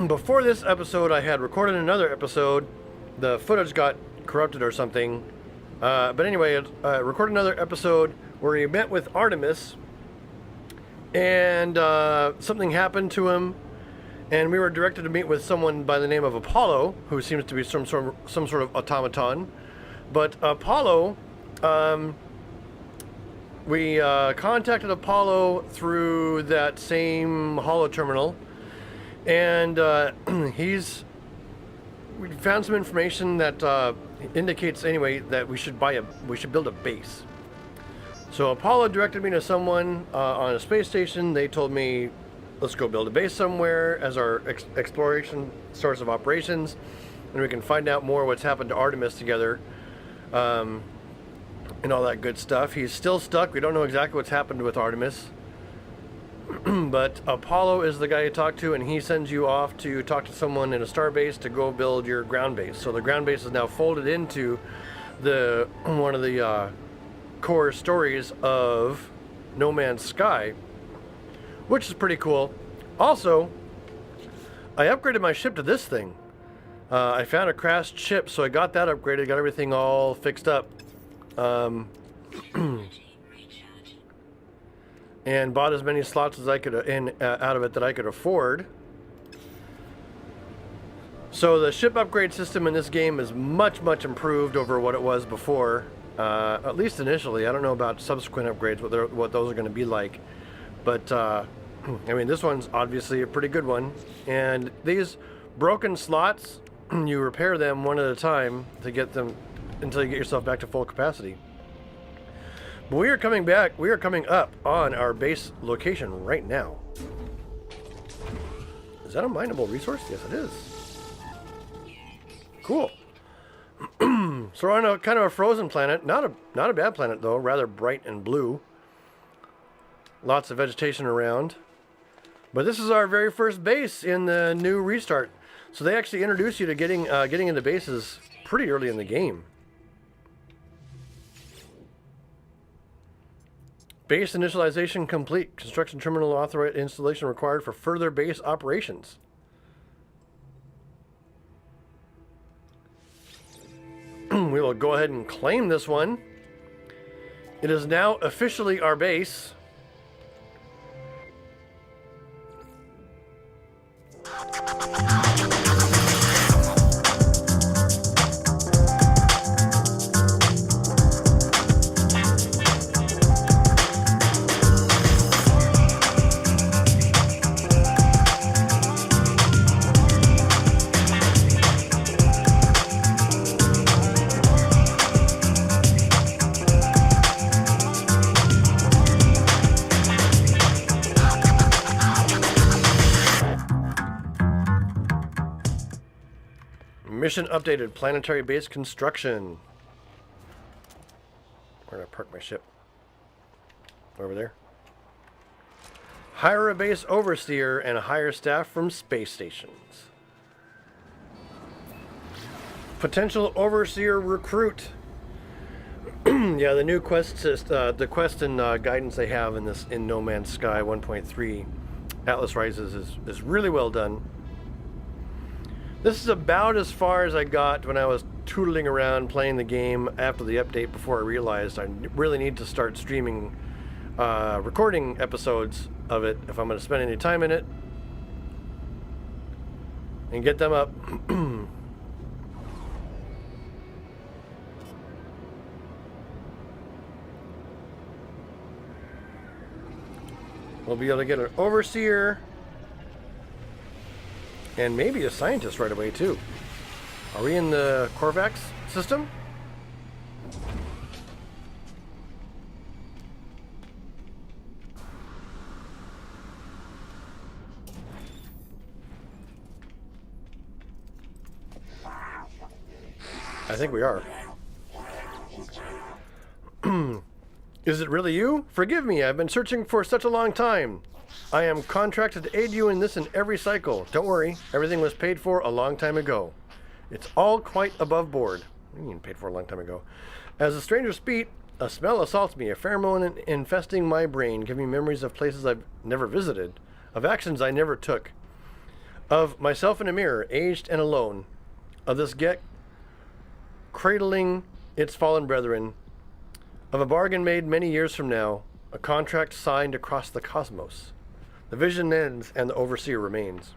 Before this episode, I had recorded another episode. The footage got corrupted or something. But anyway, I recorded another episode where he met with Artemis, and something happened to him, and we were directed to meet with someone by the name of Apollo, who seems to be some sort of automaton. But Apollo, we contacted Apollo through that same holo terminal, and we found some information that indicates anyway that we should build a base. So Apollo directed me to someone on a space station. They told me, let's go build a base somewhere as our exploration source of operations, and we can find out more what's happened to Artemis together, and all that good stuff. He's still stuck. We don't know exactly what's happened with Artemis. But Apollo is the guy you talk to, and he sends you off to talk to someone in a star base to go build your ground base. So the ground base is now folded into one of the core stories of No Man's Sky, which is pretty cool. Also, I upgraded my ship to this thing. I found a crashed ship, so I got that upgraded, got everything all fixed up. And bought as many slots as I could out of it that I could afford. So the ship upgrade system in this game is much improved over what it was before, at least initially. I don't know about subsequent upgrades, what those are going to be like, but I mean, this one's obviously a pretty good one. And these broken slots, you repair them one at a time to get them until you get yourself back to full capacity. But we are coming up on our base location right now. Is that a mineable resource? Yes, it is. Cool. So we're on a kind of a frozen planet. Not a bad planet though, rather bright and blue. Lots of vegetation around. But this is our very first base in the new restart. So they actually introduce you to getting into bases pretty early in the game. Base initialization complete. Construction terminal authorized installation required for further base operations. We will go ahead and claim this one. It is now officially our base. Mission updated. Planetary base construction. Where did I park my ship? Over there. Hire a base overseer and hire staff from space stations. Potential overseer recruit. Yeah, the new quest the quest and guidance they have in No Man's Sky 1.3 Atlas Rises is really well done. This is about as far as I got when I was tootling around playing the game after the update, before I realized I really need to start streaming, recording episodes of it if I'm going to spend any time in it and get them up. We'll be able to get an overseer and maybe a scientist right away too. Are we in the Korvax system? I think we are. Is it really you? Forgive me, I've been searching for such a long time. I am contracted to aid you in this and every cycle. Don't worry, everything was paid for a long time ago. It's all quite above board. What do you mean paid for a long time ago? As a stranger speak, a smell assaults me, a pheromone infesting my brain, giving me memories of places I've never visited, of actions I never took. Of myself in a mirror, aged and alone. Of this Gek cradling its fallen brethren. Of a bargain made many years from now. A contract signed across the cosmos. The vision ends and the overseer remains.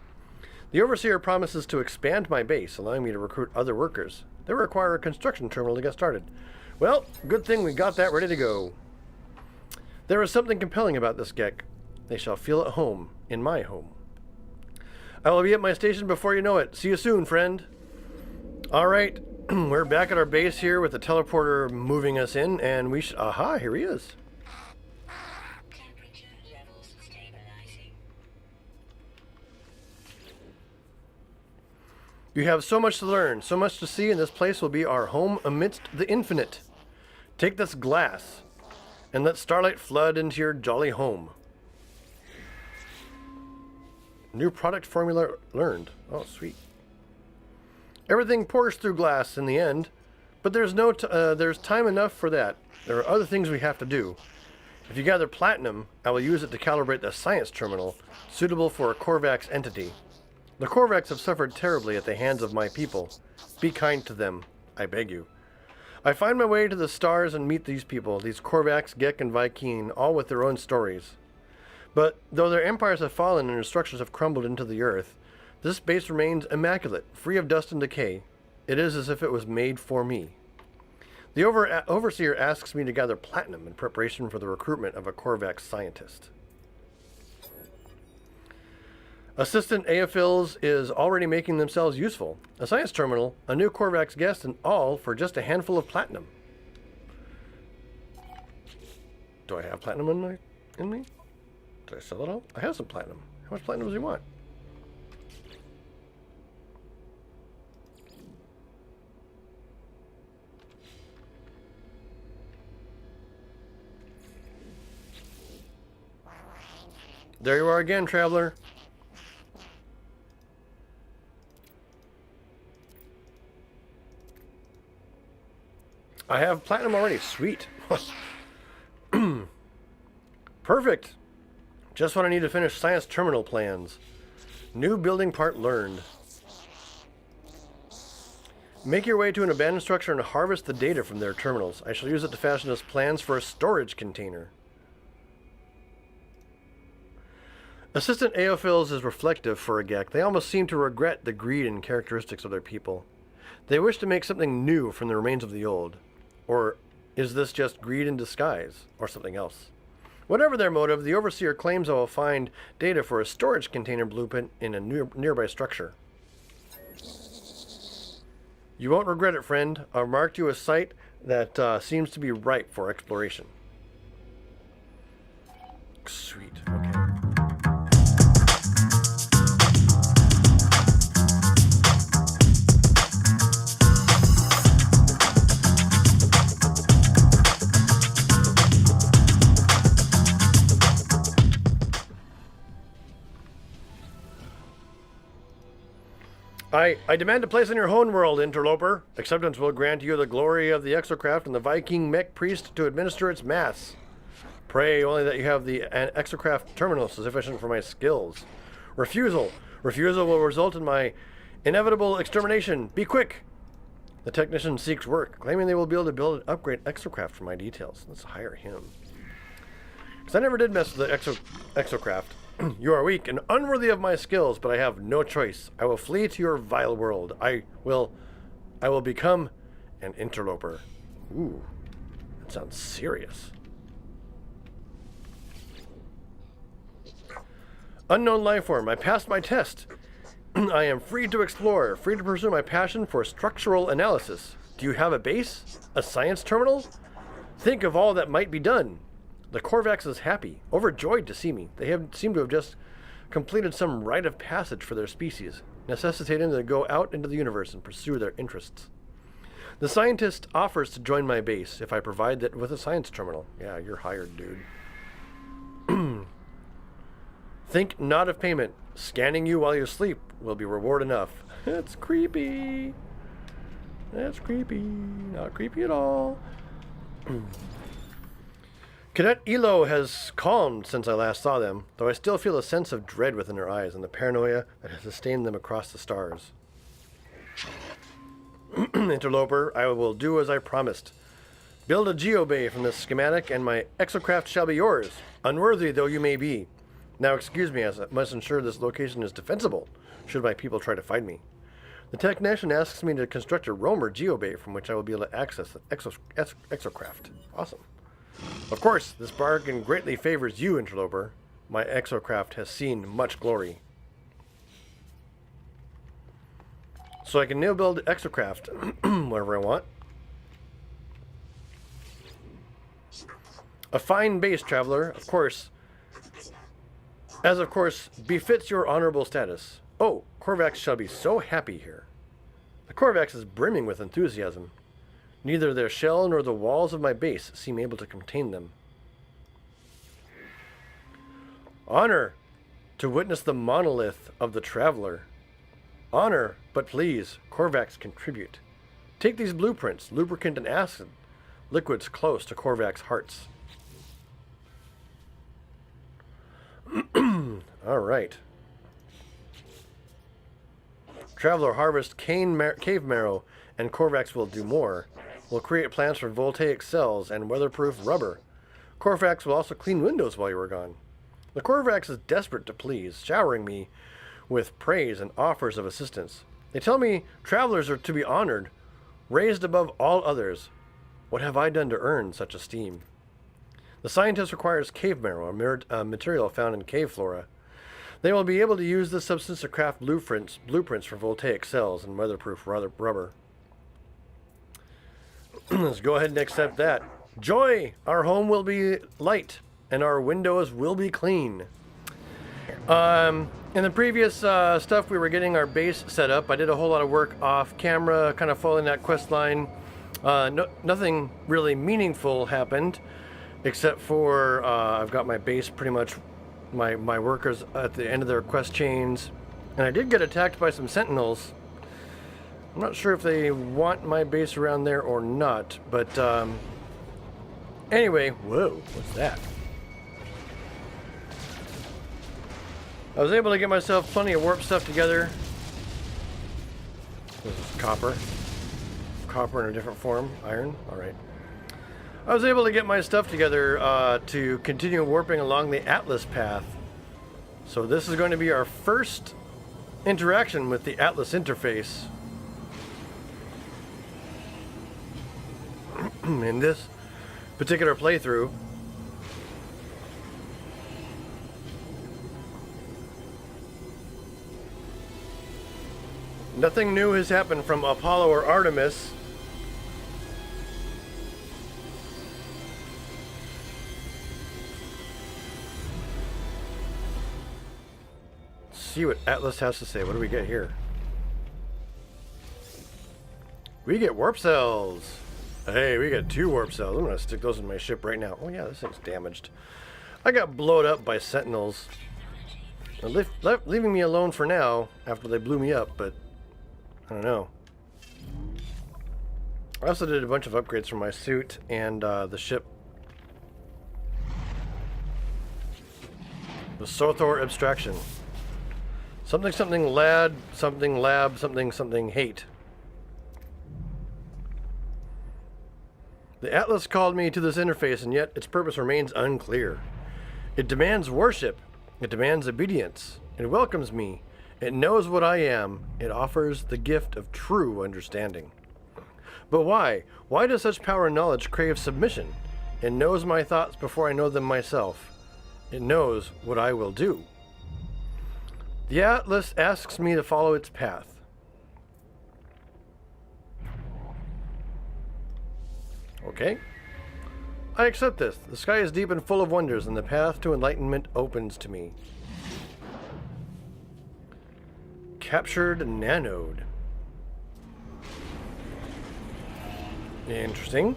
The overseer promises to expand my base, allowing me to recruit other workers. They require a construction terminal to get started. Well, good thing we got that ready to go. There is something compelling about this Gek. They shall feel at home in my home. I will be at my station before you know it. See you soon, friend. All right, we're back at our base here with the teleporter moving us in, and we should... Aha, here he is. You have so much to learn, so much to see, and this place will be our home amidst the infinite. Take this glass, and let starlight flood into your jolly home. New product formula learned. Oh, sweet. Everything pours through glass in the end, but there's time enough for that. There are other things we have to do. If you gather platinum, I will use it to calibrate the science terminal, suitable for a Korvax entity. The Korvax have suffered terribly at the hands of my people. Be kind to them, I beg you. I find my way to the stars and meet these people, these Korvax, Gek, and Vy'keen, all with their own stories. But though their empires have fallen and their structures have crumbled into the earth, this base remains immaculate, free of dust and decay. It is as if it was made for me. The overseer asks me to gather platinum in preparation for the recruitment of a Korvax scientist. Assistant Aeophils is already making themselves useful. A science terminal, a new Korvax guest, and all for just a handful of platinum. Do I have platinum in me? Did I sell it all? I have some platinum. How much platinum does he want? There you are again, traveler. I have platinum already. Sweet. Perfect. Just what I need to finish science terminal plans. New building part learned. Make your way to an abandoned structure and harvest the data from their terminals. I shall use it to fashion us plans for a storage container. Assistant Aeophils is reflective for a Gek. They almost seem to regret the greed and characteristics of their people. They wish to make something new from the remains of the old. Or is this just greed in disguise, or something else? Whatever their motive, the Overseer claims I will find data for a storage container blueprint in a nearby structure. You won't regret it, friend. I've marked you a site that seems to be ripe for exploration. Sweet, okay. I demand a place in your home world, interloper. Acceptance will grant you the glory of the exocraft and the Vy'keen mech priest to administer its mass. Pray only that you have the exocraft terminal sufficient for my skills. Refusal will result in my inevitable extermination. Be quick. The technician seeks work, claiming they will be able to build an upgrade exocraft for my details. Let's hire him. Because I never did mess with the exocraft. You are weak and unworthy of my skills, but I have no choice. I will flee to your vile world. I will become an interloper. Ooh, that sounds serious. Unknown life form. I passed my test. I am free to explore, free to pursue my passion for structural analysis. Do you have a base? A science terminal? Think of all that might be done. The Korvax is happy, overjoyed to see me. They seem to have just completed some rite of passage for their species, necessitating them to go out into the universe and pursue their interests. The scientist offers to join my base if I provide that with a science terminal. Yeah, you're hired, dude. Think not of payment. Scanning you while you sleep will be reward enough. That's creepy. That's creepy. Not creepy at all. Cadet Elo has calmed since I last saw them, though I still feel a sense of dread within her eyes and the paranoia that has sustained them across the stars. Interloper, I will do as I promised. Build a geobay from this schematic, and my exocraft shall be yours, unworthy though you may be. Now excuse me, as I must ensure this location is defensible, should my people try to find me. The technician asks me to construct a roamer geobay from which I will be able to access the exocraft. Awesome. Of course, this bargain greatly favors you, Interloper. My exocraft has seen much glory. So I can now build exocraft wherever I want. A fine base, traveler, of course. As of course befits your honorable status. Oh, Korvax shall be so happy here. The Korvax is brimming with enthusiasm. Neither their shell nor the walls of my base seem able to contain them. Honor to witness the monolith of the traveler. Honor, but please, Korvax contribute. Take these blueprints, lubricant and acid, liquids close to Korvax hearts. All right. Traveler harvest cave marrow, and Korvax will do more. We'll create plants for voltaic cells and weatherproof rubber. Korvax will also clean windows while you are gone. The Korvax is desperate to please, showering me with praise and offers of assistance. They tell me travelers are to be honored, raised above all others. What have I done to earn such esteem? The scientist requires cave marrow, a material found in cave flora. They will be able to use this substance to craft blueprints for voltaic cells and weatherproof rubber. Let's go ahead and accept that. Joy! Our home will be light, and our windows will be clean. In the previous stuff, we were getting our base set up. I did a whole lot of work off camera, kind of following that quest line. Nothing really meaningful happened, except for I've got my base pretty much, my workers at the end of their quest chains. And I did get attacked by some sentinels. I'm not sure if they want my base around there or not, but anyway, whoa, what's that? I was able to get myself plenty of warp stuff together. This is copper. Copper in a different form. Iron. Alright. I was able to get my stuff together to continue warping along the Atlas path. So this is going to be our first interaction with the Atlas interface. In this particular playthrough. Nothing new has happened from Apollo or Artemis. Let's see what Atlas has to say. What do we get here? We get warp cells. Hey, we got 2 warp cells. I'm going to stick those in my ship right now. Oh yeah, this thing's damaged. I got blown up by sentinels. Leaving me alone for now after they blew me up, but I don't know. I also did a bunch of upgrades for my suit and the ship. The Sothor abstraction. Something something lad, something lab, something something hate. The Atlas called me to this interface, and yet its purpose remains unclear. It demands worship. It demands obedience. It welcomes me. It knows what I am. It offers the gift of true understanding. But why? Why does such power and knowledge crave submission? It knows my thoughts before I know them myself. It knows what I will do. The Atlas asks me to follow its path. Okay. I accept this. The sky is deep and full of wonders, and the path to enlightenment opens to me. Captured nanode. Interesting.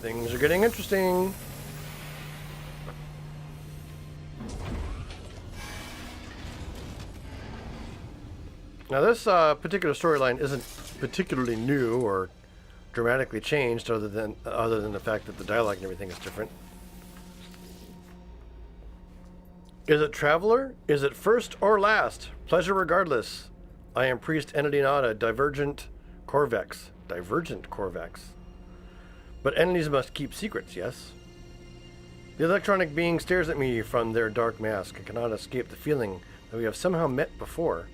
Things are getting interesting. Now this particular storyline isn't particularly new or dramatically changed other than the fact that the dialogue and everything is different. Is it traveler? Is it first or last? Pleasure regardless. I am Priest Entity Nada, Divergent Corvex. Divergent Corvex. But entities must keep secrets, yes? The electronic being stares at me from their dark mask and cannot escape the feeling that we have somehow met before.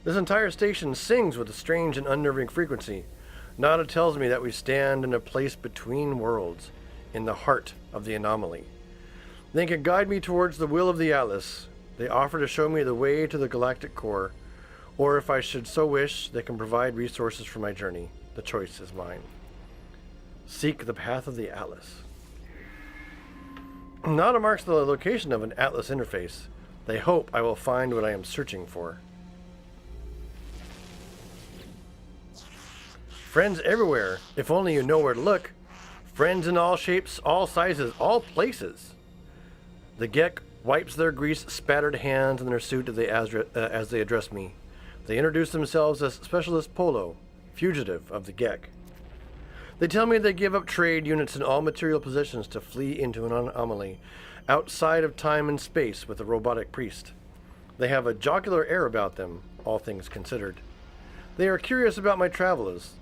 This entire station sings with a strange and unnerving frequency. Nada tells me that we stand in a place between worlds, in the heart of the anomaly. They can guide me towards the will of the Atlas. They offer to show me the way to the galactic core, or if I should so wish, they can provide resources for my journey. The choice is mine. Seek the path of the Atlas. Nada marks the location of an Atlas interface. They hope I will find what I am searching for. Friends everywhere, if only you know where to look. Friends in all shapes, all sizes, all places. The Gek wipes their grease-spattered hands in their suit as they address me. They introduce themselves as Specialist Polo, fugitive of the Gek. They tell me they give up trade units in all material positions to flee into an anomaly, outside of time and space with a robotic priest. They have a jocular air about them, all things considered. They are curious about my travels.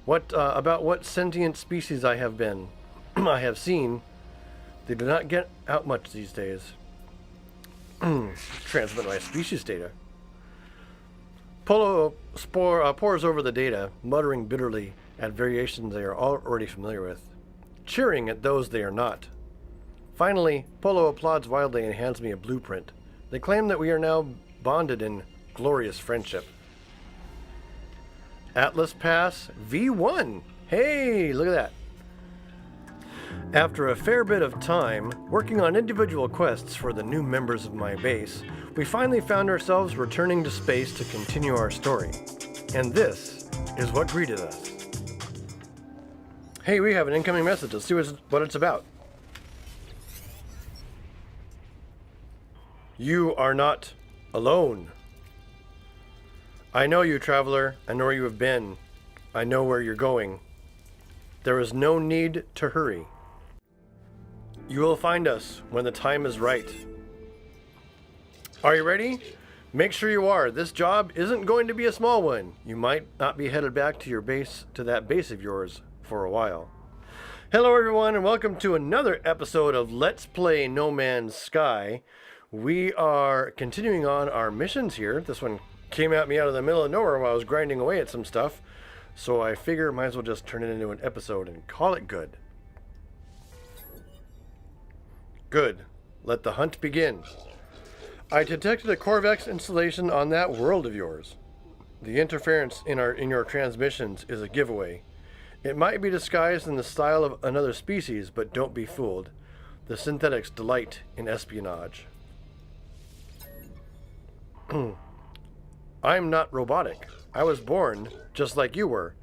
About what sentient species I have been. I have seen. They do not get out much these days. Transmit my species data. Polo pores over the data, muttering bitterly at variations they are already familiar with, cheering at those they are not. Finally, Polo applauds wildly and hands me a blueprint. They claim that we are now bonded in glorious friendship. Atlas Pass V1. Hey, look at that. After a fair bit of time, working on individual quests for the new members of my base, we finally found ourselves returning to space to continue our story. And this is what greeted us. Hey, we have an incoming message. Let's see what it's about. You are not alone. I know you, traveler. I know where you have been. I know where you're going. There is no need to hurry. You will find us when the time is right. Are you ready? Make sure you are. This job isn't going to be a small one. You might not be headed back to your base, to that base of yours, for a while. Hello everyone, and welcome to another episode of Let's Play No Man's Sky. We are continuing on our missions here. This one came at me out of the middle of nowhere while I was grinding away at some stuff, so I figure might as well just turn it into an episode and call it good. Good. Let the hunt begin. I detected a Corvex installation on that world of yours. The interference in your transmissions is a giveaway. It might be disguised in the style of another species, but don't be fooled. The synthetics delight in espionage. I'm not robotic. I was born just like you were.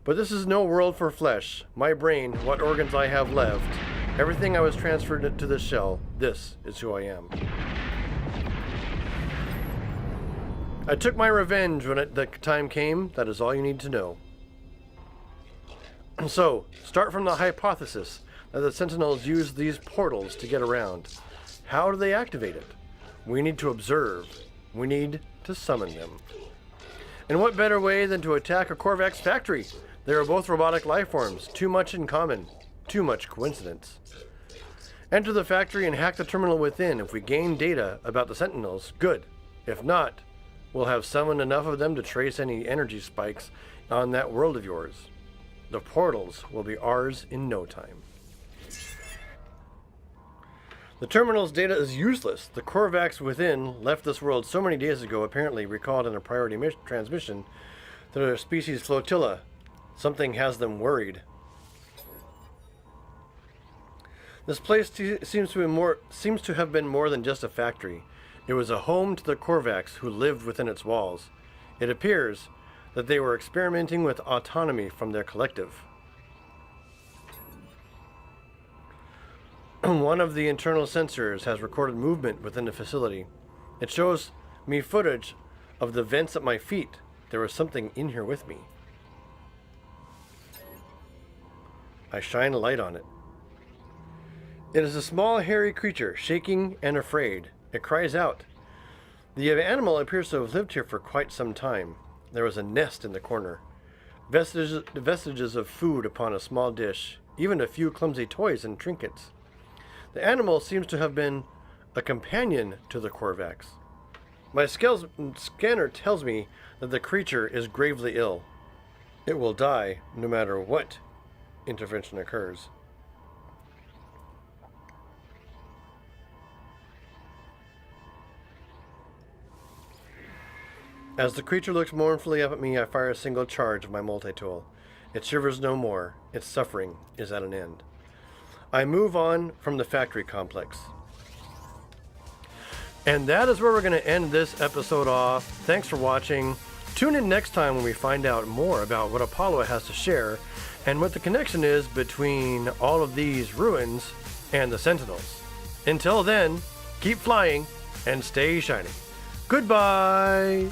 But this is no world for flesh. My brain, what organs I have left, everything I was transferred to this shell, this is who I am. I took my revenge when the time came. That is all you need to know. So, start from the hypothesis that the Sentinels use these portals to get around. How do they activate it? We need to observe. We need to summon them. And what better way than to attack a Corvex factory? They are both robotic life forms. Too much in common. Too much coincidence. Enter the factory and hack the terminal within. If we gain data about the Sentinels, good. If not, we'll have summoned enough of them to trace any energy spikes on that world of yours. The portals will be ours in no time. The terminal's data is useless. The Corvax within left this world so many days ago, apparently recalled in a priority transmission to their species flotilla. Something has them worried. This place seems to have been more than just a factory. It was a home to the Corvax who lived within its walls. It appears that they were experimenting with autonomy from their collective. One of the internal sensors has recorded movement within the facility. It shows me footage of the vents at my feet. There was something in here with me. I shine a light on it. It is a small, hairy creature, shaking and afraid. It cries out. The animal appears to have lived here for quite some time. There was a nest in the corner. Vestiges of food upon a small dish. Even a few clumsy toys and trinkets. The animal seems to have been a companion to the Korvax. My scanner tells me that the creature is gravely ill. It will die no matter what intervention occurs. As the creature looks mournfully up at me, I fire a single charge of my multi-tool. It shivers no more. Its suffering is at an end. I move on from the factory complex. And that is where we're going to end this episode off. Thanks for watching. Tune in next time when we find out more about what Apollo has to share and what the connection is between all of these ruins and the Sentinels. Until then, keep flying and stay shining. Goodbye!